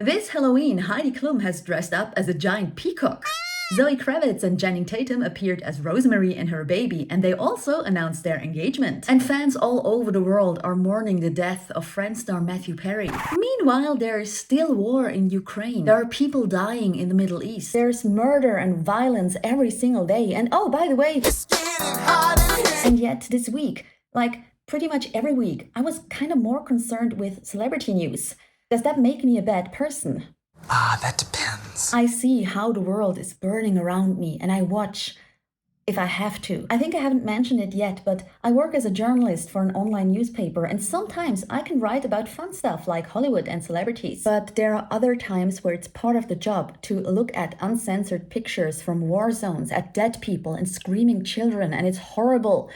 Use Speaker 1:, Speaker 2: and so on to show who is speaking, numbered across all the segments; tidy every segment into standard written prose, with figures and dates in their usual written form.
Speaker 1: This Halloween, Heidi Klum has dressed up as a giant peacock. Zoe Kravitz and Channing Tatum appeared as Rosemary and her baby, and they also announced their engagement. And fans all over the world are mourning the death of Friends star Matthew Perry. Meanwhile, there is still war in Ukraine. There are people dying in the Middle East. There's murder and violence every single day. And oh, by the way, and yet this week, like pretty much every week, I was kind of more concerned with celebrity news. Does that make me a bad person?
Speaker 2: That depends.
Speaker 1: I see how the world is burning around me and I watch if I have to. I think I haven't mentioned it yet, but I work as a journalist for an online newspaper and sometimes I can write about fun stuff like Hollywood and celebrities. But there are other times where it's part of the job to look at uncensored pictures from war zones, at dead people and screaming children, and it's horrible.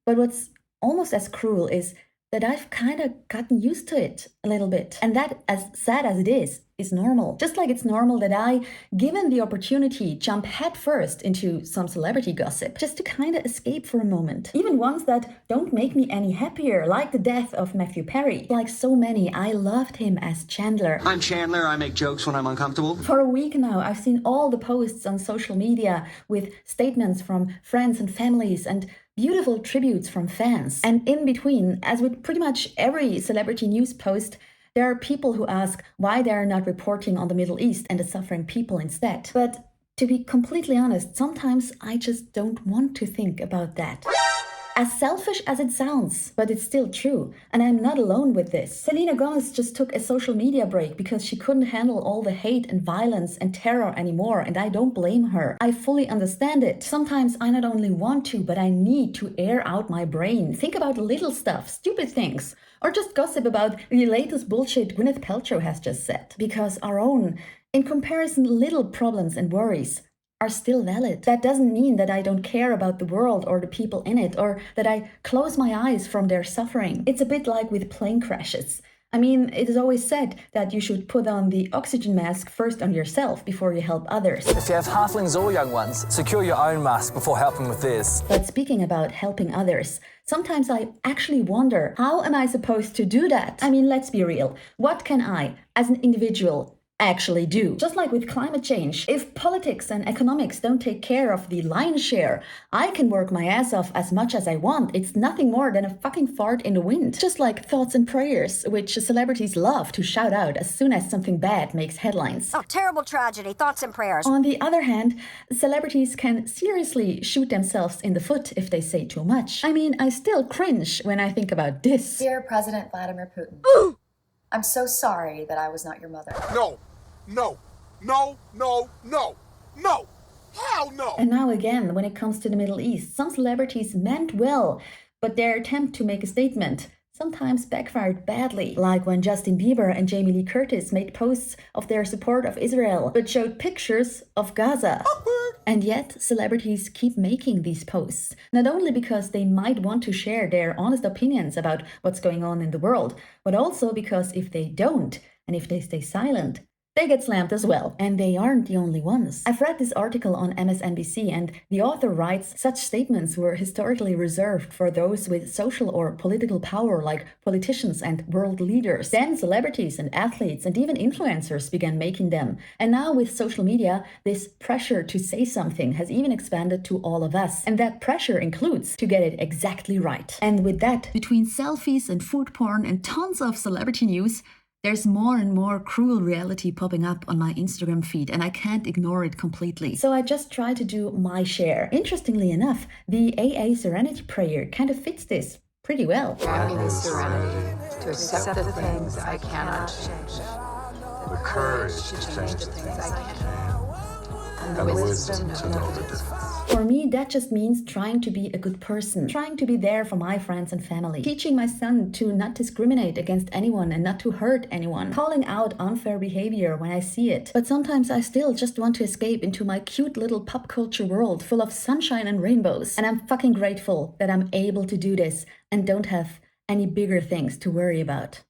Speaker 1: But what's almost as cruel is that I've kind of gotten used to it a little bit. And that, as sad as it is normal. Just like it's normal that I, given the opportunity, jump headfirst into some celebrity gossip, just to kind of escape for a moment. Even ones that don't make me any happier, like the death of Matthew Perry. Like so many, I loved him as Chandler.
Speaker 2: I'm Chandler, I make jokes when I'm uncomfortable.
Speaker 1: For a week now, I've seen all the posts on social media with statements from friends and families and beautiful tributes from fans. And in between, as with pretty much every celebrity news post, there are people who ask why they are not reporting on the Middle East and the suffering people instead. But to be completely honest, sometimes I just don't want to think about that. As selfish as it sounds, but it's still true. And I'm not alone with this. Selena Gomez just took a social media break because she couldn't handle all the hate and violence and terror anymore, and I don't blame her. I fully understand it. Sometimes I not only want to, but I need to air out my brain. Think about little stuff, stupid things, or just gossip about the latest bullshit Gwyneth Paltrow has just said. Because our own, in comparison, little problems and worries are still valid. That doesn't mean that I don't care about the world or the people in it, or that I close my eyes from their suffering. It's a bit like with plane crashes. I mean, it is always said that you should put on the oxygen mask first on yourself before you help others.
Speaker 3: If you have halflings or young ones, secure your own mask before helping with theirs.
Speaker 1: But speaking about helping others, sometimes I actually wonder, how am I supposed to do that? I mean, let's be real. What can I, as an individual, actually do? Just like with climate change, if politics and economics don't take care of the lion's share, I can work my ass off as much as I want. It's nothing more than a fucking fart in the wind. Just like thoughts and prayers, which celebrities love to shout out as soon as something bad makes headlines.
Speaker 4: Oh, terrible tragedy, thoughts and prayers.
Speaker 1: On the other hand, celebrities can seriously shoot themselves in the foot if they say too much. I mean, I still cringe when I think about this.
Speaker 5: Dear President Vladimir Putin, I'm so sorry that I was not your mother.
Speaker 6: No. Hell no!
Speaker 1: And now again, when it comes to the Middle East, some celebrities meant well, but their attempt to make a statement sometimes backfired badly. Like when Justin Bieber and Jamie Lee Curtis made posts of their support of Israel, but showed pictures of Gaza. And yet, celebrities keep making these posts, not only because they might want to share their honest opinions about what's going on in the world, but also because if they don't, and if they stay silent, they get slammed as well. And they aren't the only ones. I've read this article on MSNBC, and the author writes such statements were historically reserved for those with social or political power, like politicians and world leaders. Then celebrities and athletes and even influencers began making them. And now with social media, this pressure to say something has even expanded to all of us. And that pressure includes to get it exactly right. And with that, between selfies and food porn and tons of celebrity news, there's more and more cruel reality popping up on my Instagram feed, and I can't ignore it completely. So I just try to do my share. Interestingly enough, the AA Serenity Prayer kind of fits this pretty well.
Speaker 7: Grant me the serenity to accept the things I cannot change,
Speaker 6: The courage
Speaker 7: to change the things I can, and the wisdom to know the difference.
Speaker 1: For me, that just means trying to be a good person, trying to be there for my friends and family, teaching my son to not discriminate against anyone and not to hurt anyone, calling out unfair behavior when I see it. But sometimes I still just want to escape into my cute little pop culture world full of sunshine and rainbows. And I'm fucking grateful that I'm able to do this and don't have any bigger things to worry about.